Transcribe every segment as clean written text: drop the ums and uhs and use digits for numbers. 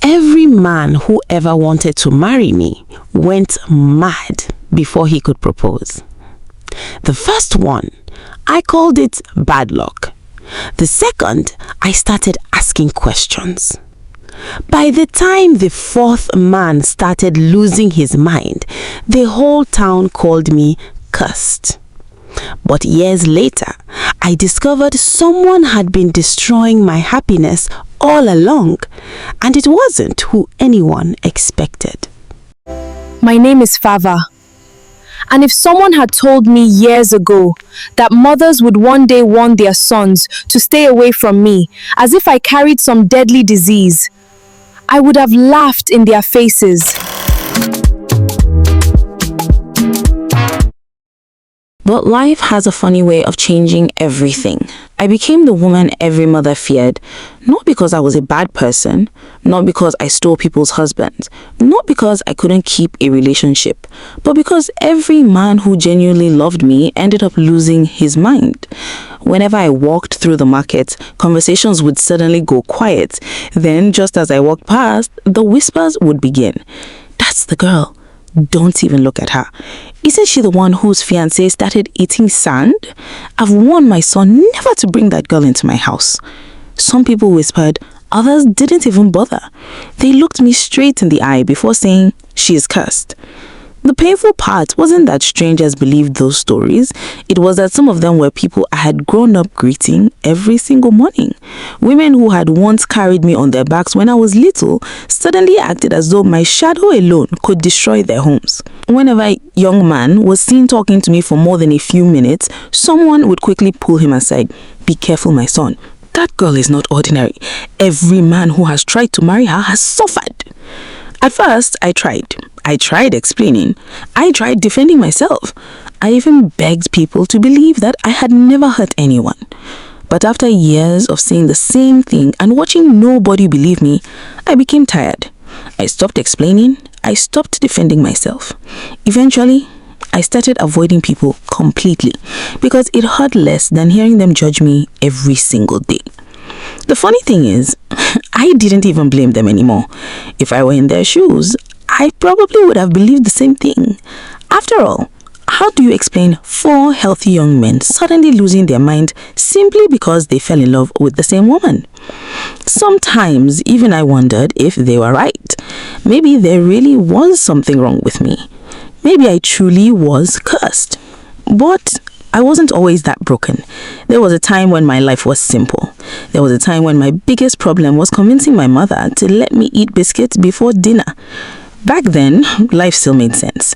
Every man who ever wanted to marry me went mad before he could propose. The first one, I called it bad luck. The second, I started asking questions. By the time the fourth man started losing his mind, the whole town called me cursed. But years later, I discovered someone had been destroying my happiness all along, and it wasn't who anyone expected. My name is Favour. And if someone had told me years ago that mothers would one day warn their sons to stay away from me as if I carried some deadly disease, I would have laughed in their faces. But life has a funny way of changing everything. I became the woman every mother feared, not because I was a bad person, not because I stole people's husbands, not because I couldn't keep a relationship, but because every man who genuinely loved me ended up losing his mind. Whenever I walked through the market, conversations would suddenly go quiet. Then, just as I walked past, the whispers would begin. That's the girl. Don't even look at her. Isn't she the one whose fiancé started eating sand? I've warned my son never to bring that girl into my house. Some people whispered, others didn't even bother. They looked me straight in the eye before saying, she is cursed. The painful part wasn't that strangers believed those stories. It was that some of them were people I had grown up greeting every single morning. Women who had once carried me on their backs when I was little suddenly acted as though my shadow alone could destroy their homes. Whenever a young man was seen talking to me for more than a few minutes, someone would quickly pull him aside. Be careful, my son. That girl is not ordinary. Every man who has tried to marry her has suffered. At first, I tried explaining. I tried defending myself. I even begged people to believe that I had never hurt anyone. But after years of saying the same thing and watching nobody believe me, I became tired. I stopped explaining. I stopped defending myself. Eventually, I started avoiding people completely because it hurt less than hearing them judge me every single day. The funny thing is, I didn't even blame them anymore. If I were in their shoes, I probably would have believed the same thing. After all, how do you explain 4 healthy young men suddenly losing their mind simply because they fell in love with the same woman? Sometimes even I wondered if they were right. Maybe there really was something wrong with me. Maybe I truly was cursed. But I wasn't always that broken. There was a time when my life was simple. There was a time when my biggest problem was convincing my mother to let me eat biscuits before dinner. Back then, life still made sense.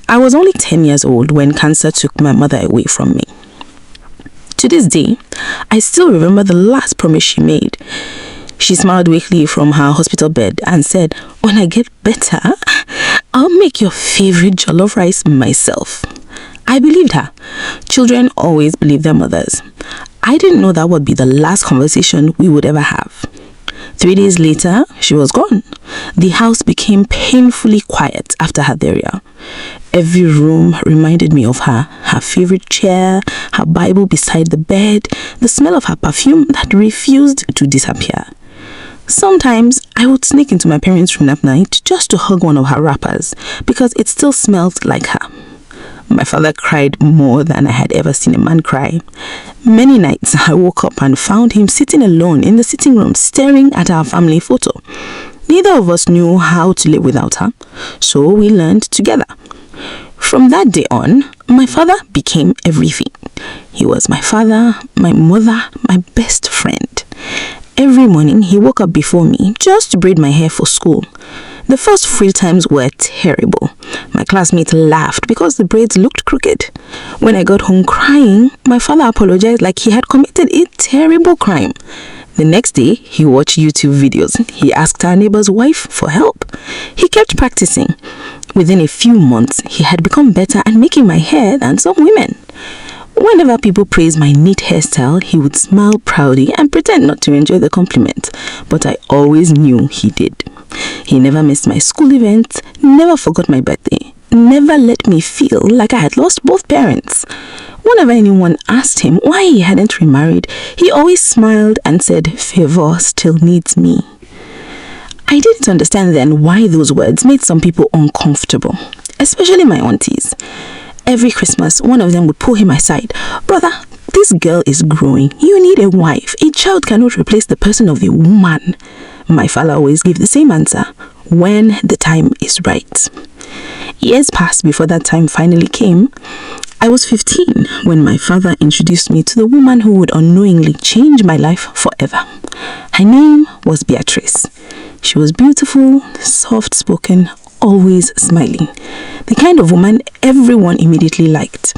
I was only 10 years old when cancer took my mother away from me. To this day, I still remember the last promise she made. She smiled weakly from her hospital bed and said, when I get better, I'll make your favorite jollof rice myself. I believed her. Children always believe their mothers. I didn't know that would be the last conversation we would ever have. 3 days later, she was gone. The house became painfully quiet after her burial. Every room reminded me of her. Her favorite chair, her Bible beside the bed, the smell of her perfume that refused to disappear. Sometimes I would sneak into my parents' room at night just to hug one of her wrappers because it still smelled like her. My father cried more than I had ever seen a man cry. Many nights I woke up and found him sitting alone in the sitting room staring at our family photo. Neither of us knew how to live without her, so we learned together. From that day on, my father became everything. He was my father, my mother, my best friend. Every morning he woke up before me just to braid my hair for school. The first few times were terrible. My classmates laughed because the braids looked crooked. When I got home crying, my father apologized like he had committed a terrible crime. The next day, he watched YouTube videos. He asked our neighbor's wife for help. He kept practicing. Within a few months, he had become better at making my hair than some women. Whenever people praised my neat hairstyle, he would smile proudly and pretend not to enjoy the compliment. But I always knew he did. He never missed my school events, never forgot my birthday, never let me feel like I had lost both parents. Whenever anyone asked him why he hadn't remarried, he always smiled and said, Favour still needs me. I didn't understand then why those words made some people uncomfortable, especially my aunties. Every Christmas, one of them would pull him aside. "Brother, this girl is growing. You need a wife. A child cannot replace the person of a woman." My father always gave the same answer: "When the time is right." Years passed before that time finally came. I was 15 when my father introduced me to the woman who would unknowingly change my life forever. Her name was Beatrice. She was beautiful, soft-spoken, always smiling. The kind of woman everyone immediately liked.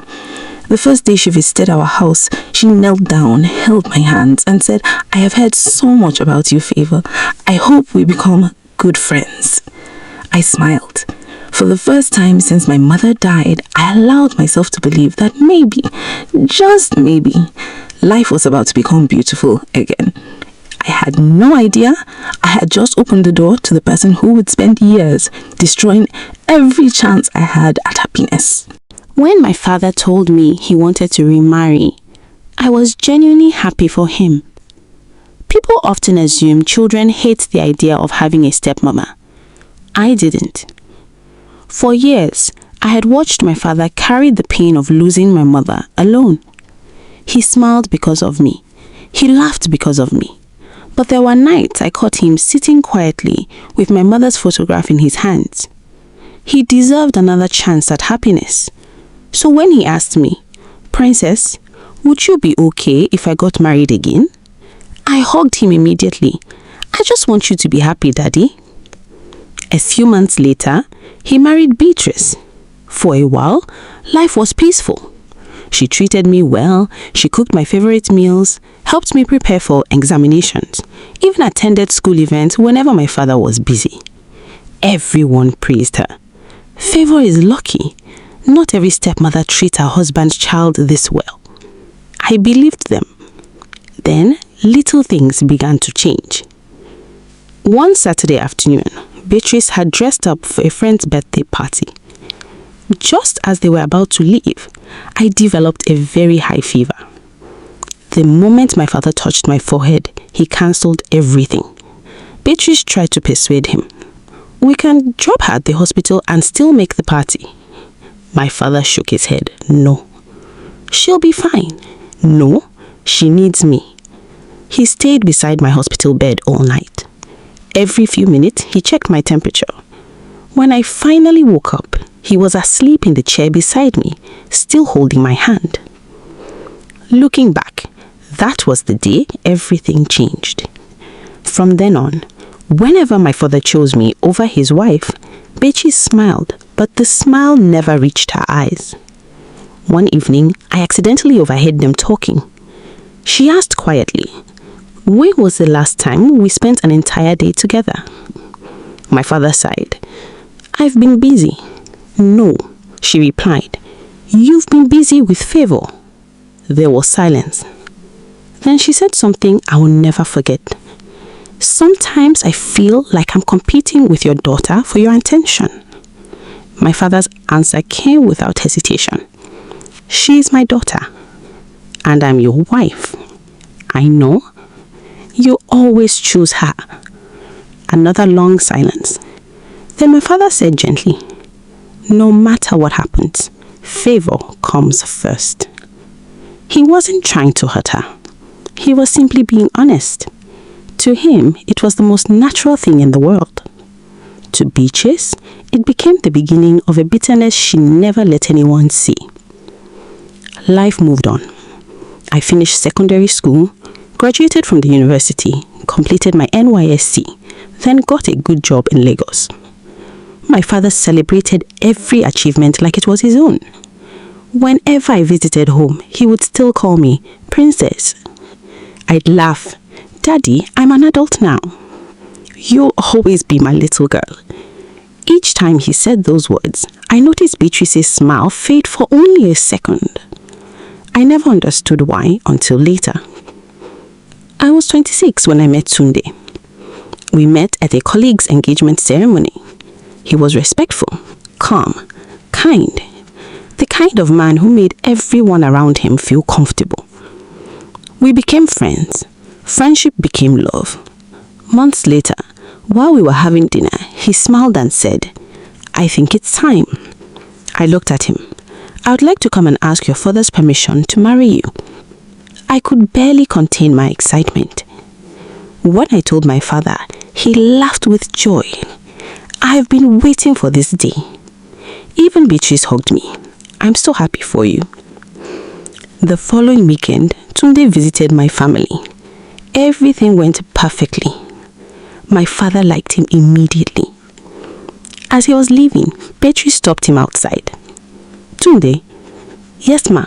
The first day she visited our house, she knelt down, held my hands, and said, "I have heard so much about you, Favour. I hope we become good friends." I smiled. For the first time since my mother died, I allowed myself to believe that maybe, just maybe, life was about to become beautiful again. I had no idea. I had just opened the door to the person who would spend years destroying every chance I had at happiness. When my father told me he wanted to remarry, I was genuinely happy for him. People often assume children hate the idea of having a stepmama. I didn't. For years, I had watched my father carry the pain of losing my mother alone. He smiled because of me. He laughed because of me. But there were nights I caught him sitting quietly with my mother's photograph in his hands. He deserved another chance at happiness. So when he asked me, "Princess, would you be okay if I got married again?" I hugged him immediately. "I just want you to be happy, Daddy." A few months later, he married Beatrice. For a while, life was peaceful. She treated me well, she cooked my favorite meals, helped me prepare for examinations, even attended school events whenever my father was busy. Everyone praised her. Favour is lucky. Not every stepmother treats her husband's child this well. I believed them. Then, little things began to change. One Saturday afternoon, Beatrice had dressed up for a friend's birthday party. Just as they were about to leave, I developed a very high fever. The moment my father touched my forehead, he cancelled everything. Beatrice tried to persuade him. "We can drop her at the hospital and still make the party." My father shook his head. "No." "She'll be fine." "No, she needs me." He stayed beside my hospital bed all night. Every few minutes, he checked my temperature. When I finally woke up, he was asleep in the chair beside me, still holding my hand. Looking back, that was the day everything changed. From then on, whenever my father chose me over his wife, Beatrice smiled, but the smile never reached her eyes. One evening, I accidentally overheard them talking. She asked quietly, "When was the last time we spent an entire day together?" My father sighed. "I've been busy." "No," she replied. "You've been busy with Favour." There was silence. Then she said something I will never forget. "Sometimes I feel like I'm competing with your daughter for your attention." My father's answer came without hesitation. "She is my daughter, and I'm your wife. I know. You always choose her." Another long silence. Then my father said gently, "No matter what happens, Favour comes first." He wasn't trying to hurt her. He was simply being honest. To him, it was the most natural thing in the world. To Beatrice, it became the beginning of a bitterness she never let anyone see. Life moved on. I finished secondary school, graduated from the university, completed my NYSC, then got a good job in Lagos. My father celebrated every achievement like it was his own. Whenever I visited home, he would still call me Princess. I'd laugh, "Daddy, I'm an adult now." "You'll always be my little girl." Each time he said those words, I noticed Beatrice's smile fade for only a second. I never understood why until later. I was 26 when I met Tunde. We met at a colleague's engagement ceremony. He was respectful, calm, kind. The kind of man who made everyone around him feel comfortable. We became friends. Friendship became love. Months later, While we were having dinner, he smiled and said, "I think it's time." I looked at him. "I would like to come and ask your father's permission to marry you." I could barely contain my excitement. When I told my father, he laughed with joy. "I have been waiting for this day." Even Beatrice hugged me. "I'm so happy for you." The following weekend, Tunde visited my family. Everything went perfectly. My father liked him immediately. As he was leaving, Beatrice stopped him outside. "Tunde." "Yes, ma.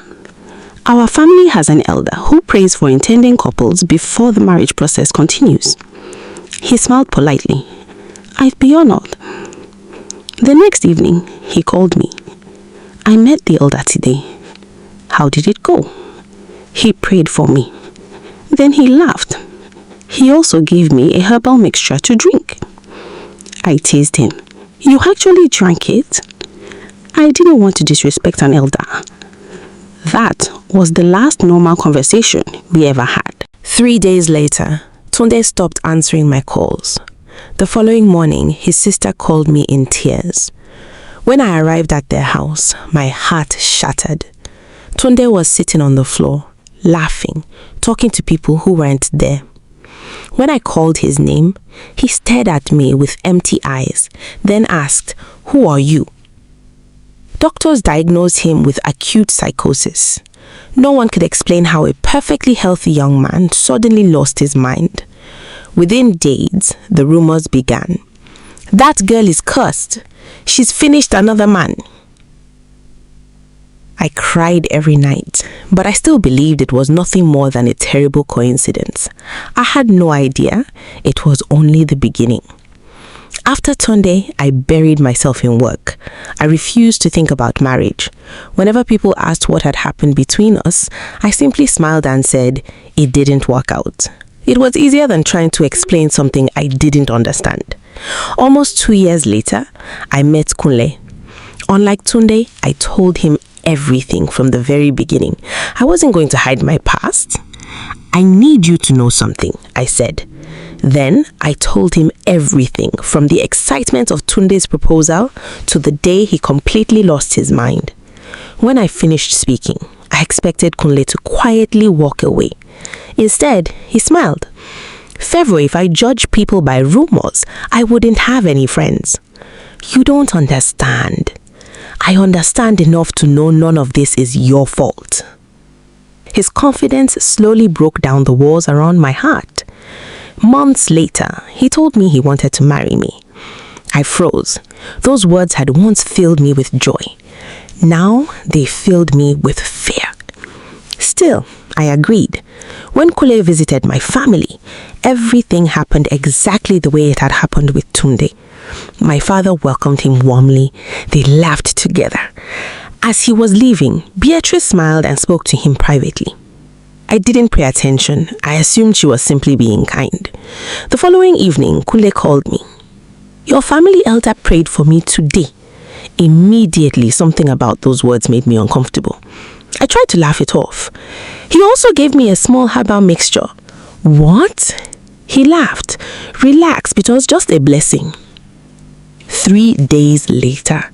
Our family has an elder who prays for intending couples before the marriage process continues." He smiled politely. "I'd be honored." The next evening, he called me. "I met the elder today. How did it go?" He prayed for me. Then he laughed. He also gave me a herbal mixture to drink. I teased him. "You actually drank it?" I didn't want to disrespect an elder. That was the last normal conversation we ever had. 3 days later, Tunde stopped answering my calls. The following morning, his sister called me in tears. When I arrived at their house, my heart shattered. Tunde was sitting on the floor, laughing, talking to people who weren't there. When I called his name, he stared at me with empty eyes, then asked, "Who are you?" Doctors diagnosed him with acute psychosis. No one could explain how a perfectly healthy young man suddenly lost his mind. Within days, the rumors began. "That girl is cursed. She's finished another man." I cried every night, but I still believed it was nothing more than a terrible coincidence. I had no idea it was only the beginning. After Tunde, I buried myself in work. I refused to think about marriage. Whenever people asked what had happened between us, I simply smiled and said, it didn't work out. It was easier than trying to explain something I didn't understand. Almost 2 years later, I met Kunle. Unlike Tunde, I told him everything from the very beginning. I wasn't going to hide my past. "I need you to know something," I said. Then I told him everything from the excitement of Tunde's proposal to the day he completely lost his mind. When I finished speaking, I expected Kunle to quietly walk away. Instead, he smiled. "Favour, if I judge people by rumors, I wouldn't have any friends." "You don't understand." "I understand enough to know none of this is your fault." His confidence slowly broke down the walls around my heart. Months later, he told me he wanted to marry me. I froze. Those words had once filled me with joy. Now they filled me with fear. Still, I agreed. When Kule visited my family, everything happened exactly the way it had happened with Tunde. My father welcomed him warmly. They laughed together. As he was leaving, Beatrice smiled and spoke to him privately. I didn't pay attention. I assumed she was simply being kind. The following evening, Kule called me. "Your family elder prayed for me today." Immediately, something about those words made me uncomfortable. I tried to laugh it off. "He also gave me a small herbal mixture." "What?" He laughed. "Relax, it was just a blessing." 3 days later,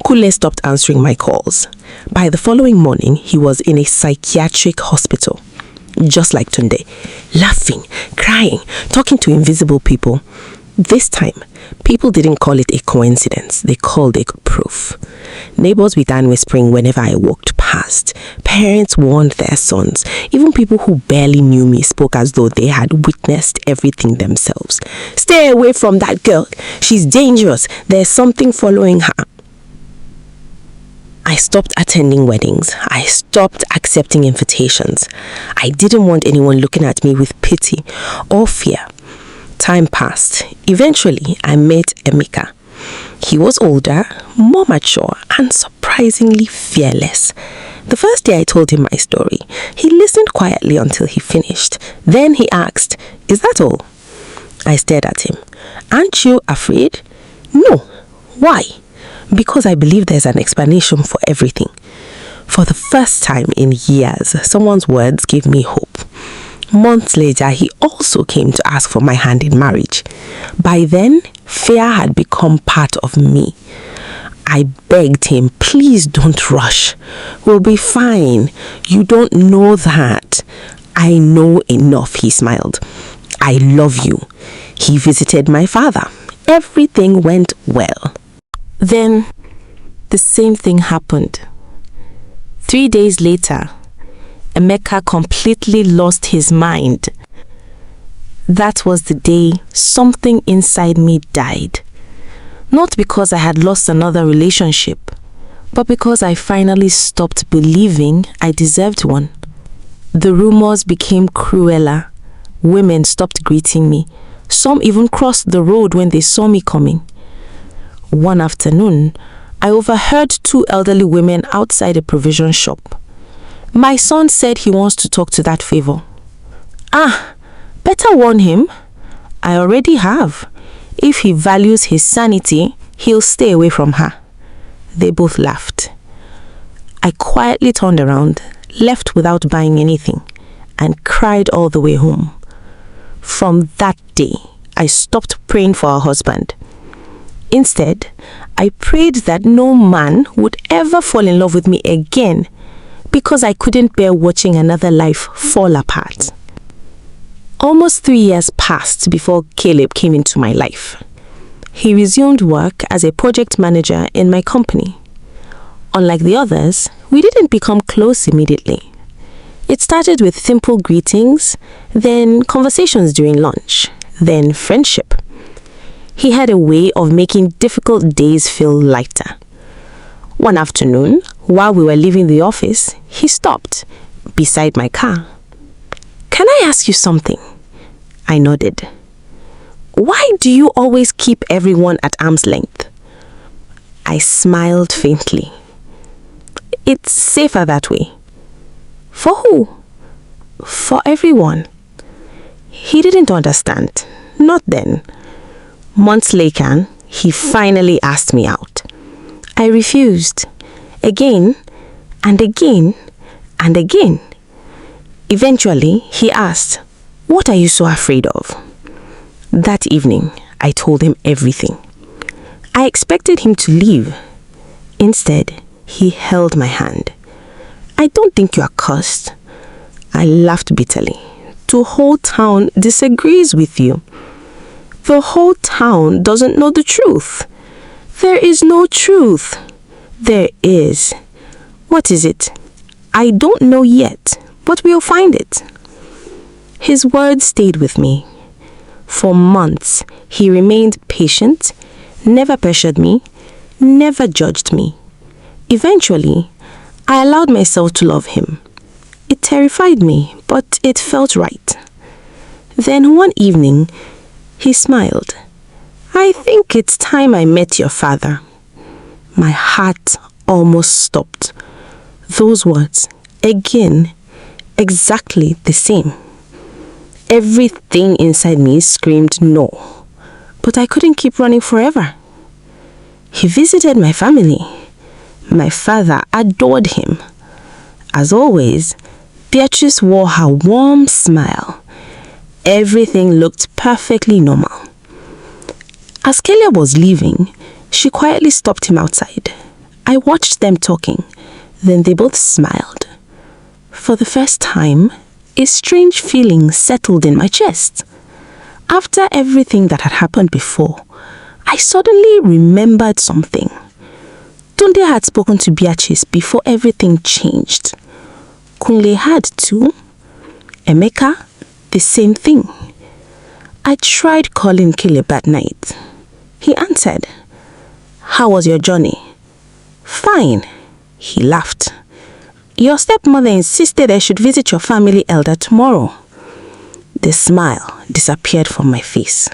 Kule stopped answering my calls. By the following morning, he was in a psychiatric hospital. Just like Tunde, laughing, crying, talking to invisible people. This time, people didn't call it a coincidence, they called it proof. Neighbors began whispering whenever I walked past. Parents warned their sons. Even people who barely knew me spoke as though they had witnessed everything themselves. "Stay away from that girl. She's dangerous. There's something following her." I stopped attending weddings. I stopped accepting invitations. I didn't want anyone looking at me with pity or fear. Time passed. Eventually, I met Emeka. He was older, more mature, and surprisingly fearless. The first day I told him my story, he listened quietly until he finished. Then he asked, "Is that all?" I stared at him. "Aren't you afraid?" "No." "Why?" "Because I believe there's an explanation for everything." For the first time in years, someone's words gave me hope. Months later, he also came to ask for my hand in marriage. By then, fear had become part of me. I begged him, please don't rush. We'll be fine. You don't know that. I know enough, he smiled. I love you. He visited my father. Everything went well. Then, the same thing happened. 3 days later, Emeka completely lost his mind. That was the day something inside me died. Not because I had lost another relationship, but because I finally stopped believing I deserved one. The rumors became crueler. Women stopped greeting me. Some even crossed the road when they saw me coming. One afternoon, I overheard 2 elderly women outside a provision shop. My son said he wants to talk to that Favour. Better warn him. I already have. If he values his sanity, he'll stay away from her. They both laughed. I quietly turned around, left without buying anything, and cried all the way home. From that day, I stopped praying for her husband. Instead, I prayed that no man would ever fall in love with me again because I couldn't bear watching another life fall apart. Almost 3 years passed before Caleb came into my life. He resumed work as a project manager in my company. Unlike the others, we didn't become close immediately. It started with simple greetings, then conversations during lunch, then friendship. He had a way of making difficult days feel lighter. One afternoon, while we were leaving the office, he stopped beside my car. "Can I ask you something?" I nodded. "Why do you always keep everyone at arm's length?" I smiled faintly. "It's safer that way." "For who?" "For everyone." He didn't understand. Not then. Months later, he finally asked me out. I refused. Again, and again, and again. Eventually, he asked, "What are you so afraid of?" That evening, I told him everything. I expected him to leave. Instead, he held my hand. "I don't think you are cursed." I laughed bitterly. "The whole town disagrees with you." "The whole town doesn't know the truth." "There is no truth." "There is." "What is it?" "I don't know yet, but we'll find it." His words stayed with me. For months, he remained patient, never pressured me, never judged me. Eventually, I allowed myself to love him. It terrified me, but it felt right. Then one evening, he smiled. "I think it's time I met your father." My heart almost stopped. Those words, again, exactly the same. Everything inside me screamed no, but I couldn't keep running forever. He visited my family. My father adored him. As always, Beatrice wore her warm smile. Everything looked perfectly normal. As Caleb was leaving, she quietly stopped him outside. I watched them talking, then they both smiled. For the first time, a strange feeling settled in my chest. After everything that had happened before, I suddenly remembered something. Tunde had spoken to Beatrice before everything changed. Kunle had too. Emeka, the same thing. I tried calling Caleb that night. He answered, "How was your journey?" "Fine." He laughed. "Your stepmother insisted I should visit your family elder tomorrow." The smile disappeared from my face.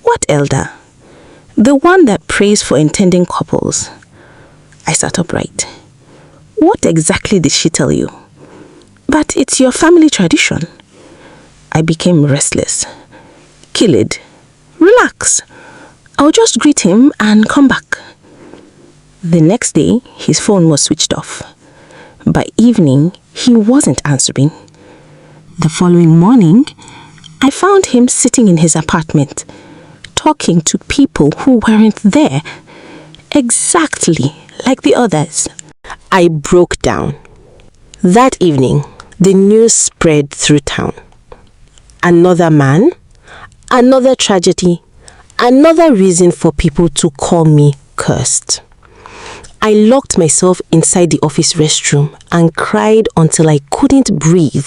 "What elder?" "The one that prays for intending couples." I sat upright. "What exactly did she tell you?" "But it's your family tradition." I became restless. "Khalid, relax. I'll just greet him and come back." The next day, his phone was switched off. By evening, he wasn't answering. The following morning, I found him sitting in his apartment, talking to people who weren't there, exactly like the others. I broke down. That evening, the news spread through town. Another man, another tragedy, another reason for people to call me cursed. I locked myself inside the office restroom and cried until I couldn't breathe.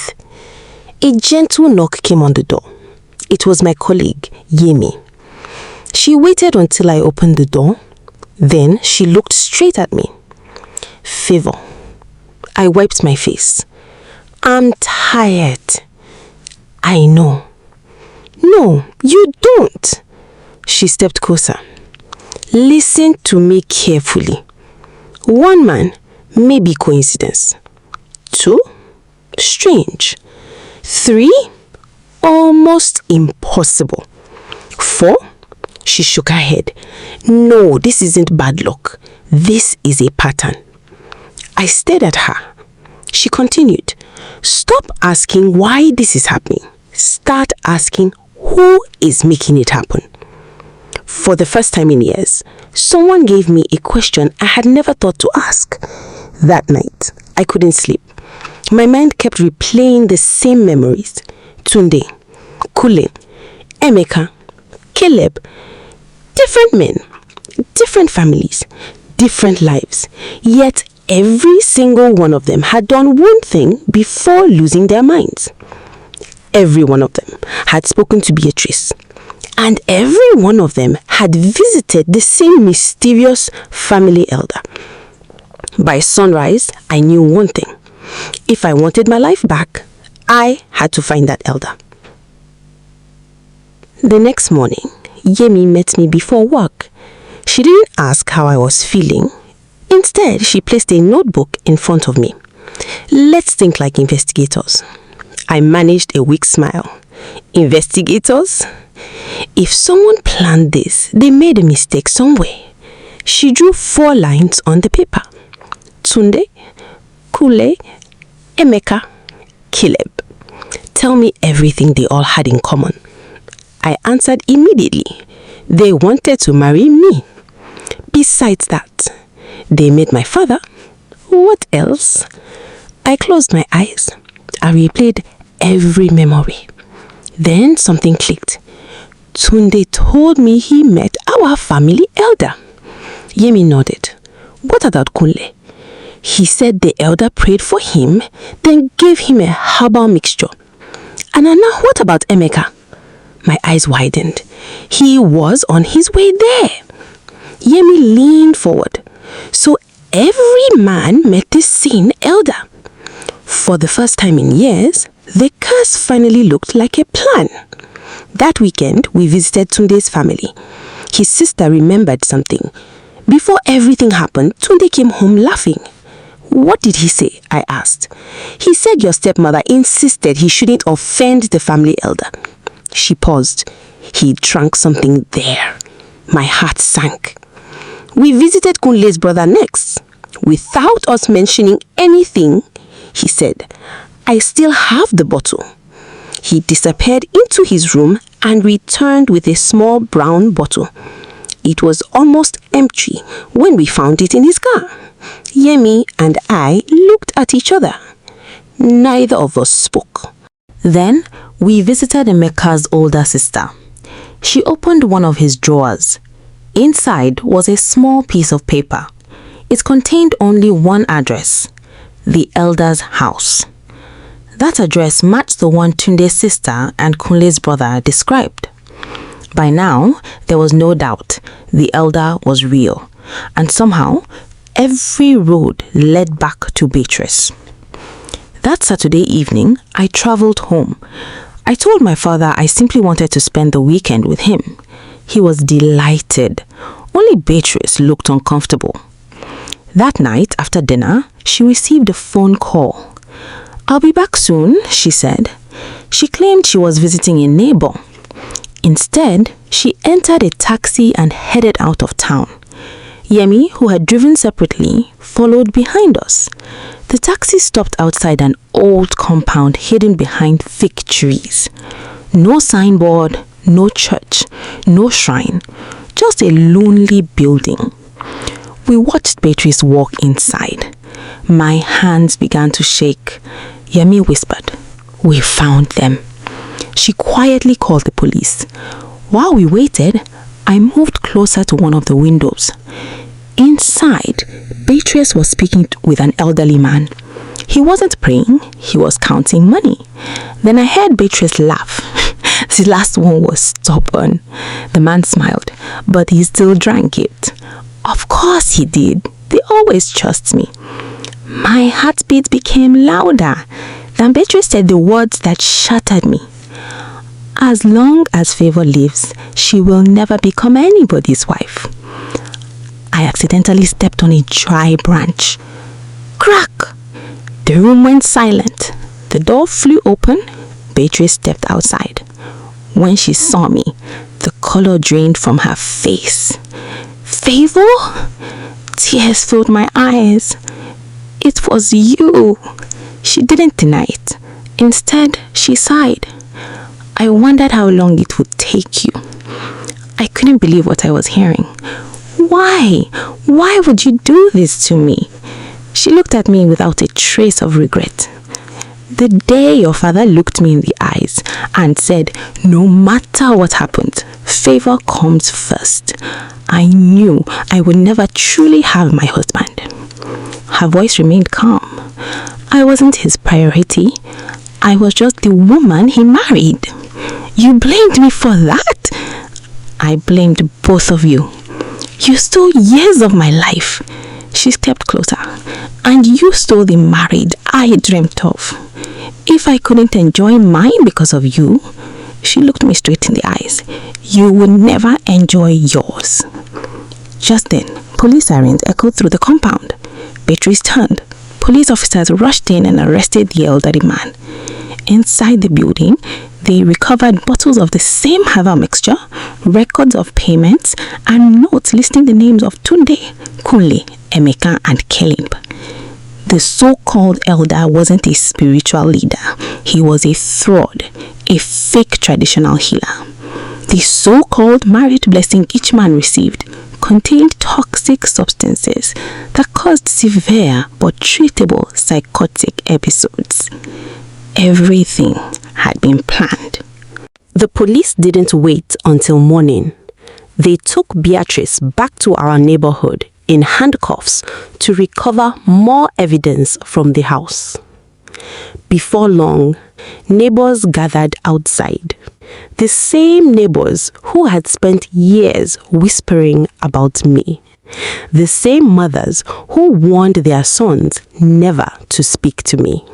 A gentle knock came on the door. It was my colleague, Yemi. She waited until I opened the door. Then she looked straight at me. Favour. I wiped my face. I'm tired. I know. No, you don't. She stepped closer. Listen to me carefully. 1 man, maybe coincidence. 2, strange. 3, almost impossible. 4, she shook her head. No, this isn't bad luck. This is a pattern. I stared at her. She continued. Stop asking why this is happening. Start asking who is making it happen. For the first time in years, someone gave me a question I had never thought to ask. That night, I couldn't sleep. My mind kept replaying the same memories. Tunde, Kule, Emeka, Caleb. Different men, different families, different lives. Yet every single one of them had done one thing before losing their minds. Every one of them had spoken to Beatrice. And every one of them had visited the same mysterious family elder. By sunrise, I knew one thing. If I wanted my life back, I had to find that elder. The next morning, Yemi met me before work. She didn't ask how I was feeling. Instead, she placed a notebook in front of me. Let's think like investigators. I managed a weak smile. Investigators? If someone planned this, they made a mistake somewhere. She drew 4 lines on the paper. Tunde, Kule, Emeka, Caleb. Tell me everything they all had in common. I answered immediately. They wanted to marry me. Besides that, they met my father. What else? I closed my eyes. I replayed every memory. Then something clicked. Tunde told me he met our family elder. Yemi nodded. What about Kunle? He said the elder prayed for him, then gave him a herbal mixture. And Anna, what about Emeka? My eyes widened. He was on his way there. Yemi leaned forward. So every man met this same elder. For the first time in years, the curse finally looked like a plan. That weekend, we visited Tunde's family. His sister remembered something. Before everything happened, Tunde came home laughing. What did he say? I asked. He said your stepmother insisted he shouldn't offend the family elder. She paused. He drank something there. My heart sank. We visited Kunle's brother next. Without us mentioning anything, he said, I still have the bottle. He disappeared into his room and returned with a small brown bottle. It was almost empty when we found it in his car. Yemi and I looked at each other. Neither of us spoke. Then we visited Emeka's older sister. She opened one of his drawers. Inside was a small piece of paper. It contained only one address, the elder's house. That address matched the one Tunde's sister and Kunle's brother described. By now, there was no doubt the elder was real, and somehow, every road led back to Beatrice. That Saturday evening, I traveled home. I told my father I simply wanted to spend the weekend with him. He was delighted. Only Beatrice looked uncomfortable. That night, after dinner, she received a phone call. I'll be back soon, she said. She claimed she was visiting a neighbor. Instead, she entered a taxi and headed out of town. Yemi, who had driven separately, followed behind us. The taxi stopped outside an old compound hidden behind fig trees. No signboard, no church, no shrine, just a lonely building. We watched Beatrice walk inside. My hands began to shake. Yemi whispered, "We found them." She quietly called the police. While we waited, I moved closer to one of the windows. Inside, Beatrice was speaking with an elderly man. He wasn't praying, he was counting money. Then I heard Beatrice laugh. The last one was stubborn. The man smiled, but he still drank it. Of course he did. They always trust me. My heartbeat became louder. Then Beatrice said the words that shattered me. As long as Favour lives, she will never become anybody's wife. I accidentally stepped on a dry branch. Crack! The room went silent. The door flew open. Beatrice stepped outside. When she saw me, the color drained from her face. Favour? Tears filled my eyes. It was you. She didn't deny it. Instead, she sighed. I wondered how long it would take you. I couldn't believe what I was hearing. Why? Why would you do this to me? She looked at me without a trace of regret. The day your father looked me in the eyes and said, no matter what happened, Favour comes first, I knew I would never truly have my husband. Her voice remained calm. I wasn't his priority. I was just the woman he married. You blamed me for that? I blamed both of you. You stole years of my life. She stepped closer. And you stole the marriage I dreamt of. If I couldn't enjoy mine because of you, she looked me straight in the eyes, you would never enjoy yours. Just then, police sirens echoed through the compound. Beatrice turned. Police officers rushed in and arrested the elderly man. Inside the building, they recovered bottles of the same herbal mixture, records of payments, and notes listing the names of Tunde, Kunle, Emeka, and Kelib. The so-called elder wasn't a spiritual leader. He was a fraud, a fake traditional healer. The so-called marriage blessing each man received contained toxic substances that caused severe but treatable psychotic episodes. Everything had been planned. The police didn't wait until morning. They took Beatrice back to our neighborhood in handcuffs to recover more evidence from the house. Before long, neighbors gathered outside. The same neighbors who had spent years whispering about me. The same mothers who warned their sons never to speak to me.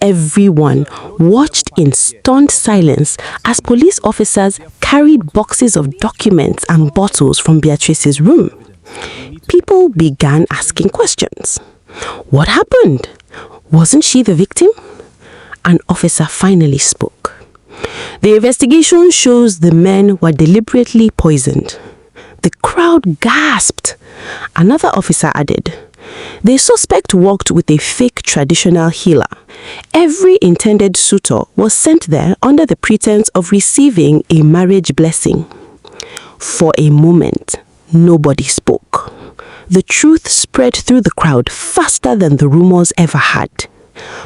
Everyone watched in stunned silence as police officers carried boxes of documents and bottles from Beatrice's room. People began asking questions. What happened? Wasn't she the victim? An officer finally spoke. The investigation shows the men were deliberately poisoned. The crowd gasped. Another officer added, the suspect worked with a fake traditional healer. Every intended suitor was sent there under the pretense of receiving a marriage blessing. For a moment, nobody spoke. The truth spread through the crowd faster than the rumors ever had.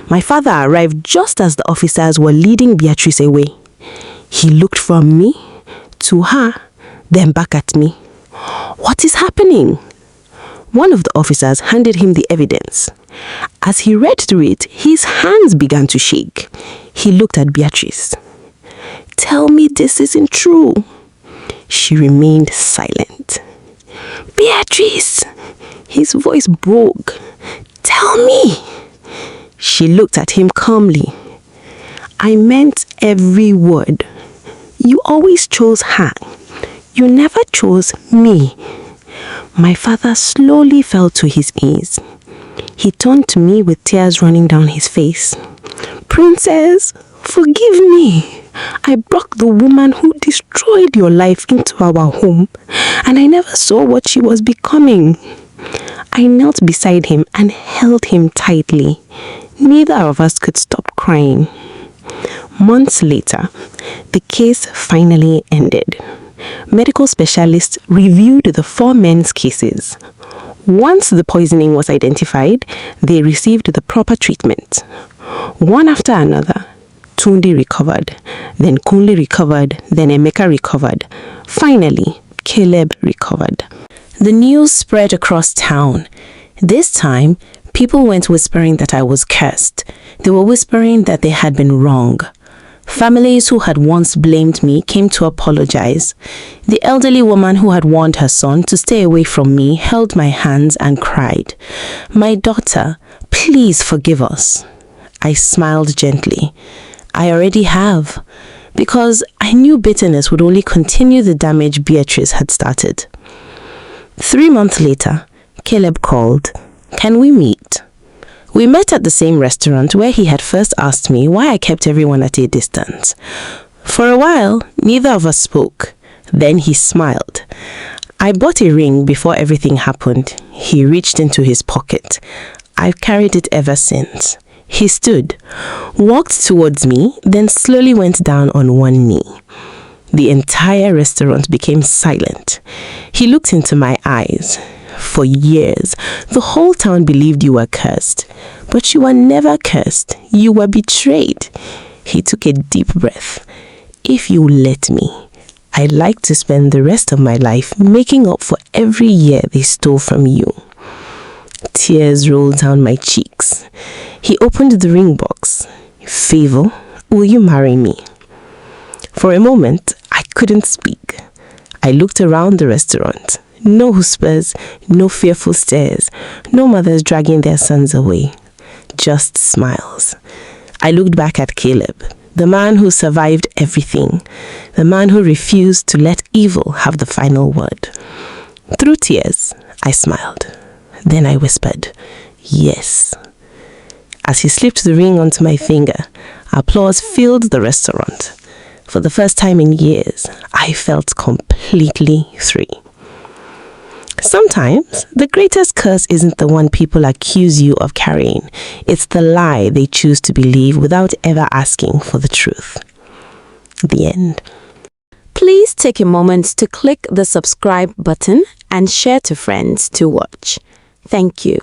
My father arrived just as the officers were leading Beatrice away. He looked from me to her, then back at me. What is happening? One of the officers handed him the evidence. As he read through it, his hands began to shake. He looked at Beatrice. Tell me this isn't true. She remained silent. Beatrice! His voice broke. Tell me! She looked at him calmly. I meant every word. You always chose her. You never chose me. My father slowly fell to his knees. He turned to me with tears running down his face. "Princess, forgive me. I brought the woman who destroyed your life into our home, and I never saw what she was becoming." I knelt beside him and held him tightly. Neither of us could stop crying. Months later, the case finally ended. Medical specialists reviewed the 4 men's cases. Once the poisoning was identified, they received the proper treatment. One after another, Tunde recovered, then Kunle recovered, then Emeka recovered. Finally, Caleb recovered. The news spread across town. This time, people went whispering that I was cursed. They were whispering that they had been wrong. Families who had once blamed me came to apologize. The elderly woman who had warned her son to stay away from me held my hands and cried, "My daughter, please forgive us." I smiled gently. I already have, because I knew bitterness would only continue the damage Beatrice had started. 3 months later, Caleb called. "Can we meet?" We met at the same restaurant where he had first asked me why I kept everyone at a distance. For a while, neither of us spoke. Then he smiled. I bought a ring before everything happened. He reached into his pocket. I've carried it ever since. He stood, walked towards me, then slowly went down on one knee. The entire restaurant became silent. He looked into my eyes. "For years, the whole town believed you were cursed. But you were never cursed. You were betrayed." He took a deep breath. "If you let me, I'd like to spend the rest of my life making up for every year they stole from you." Tears rolled down my cheeks. He opened the ring box. "Favour, will you marry me?" For a moment, I couldn't speak. I looked around the restaurant. No whispers, no fearful stares, no mothers dragging their sons away. Just smiles. I looked back at Caleb, the man who survived everything, the man who refused to let evil have the final word. Through tears, I smiled. Then I whispered, "Yes." As he slipped the ring onto my finger, applause filled the restaurant. For the first time in years, I felt completely free. Sometimes, the greatest curse isn't the one people accuse you of carrying. It's the lie they choose to believe without ever asking for the truth. The end. Please take a moment to click the subscribe button and share to friends to watch. Thank you.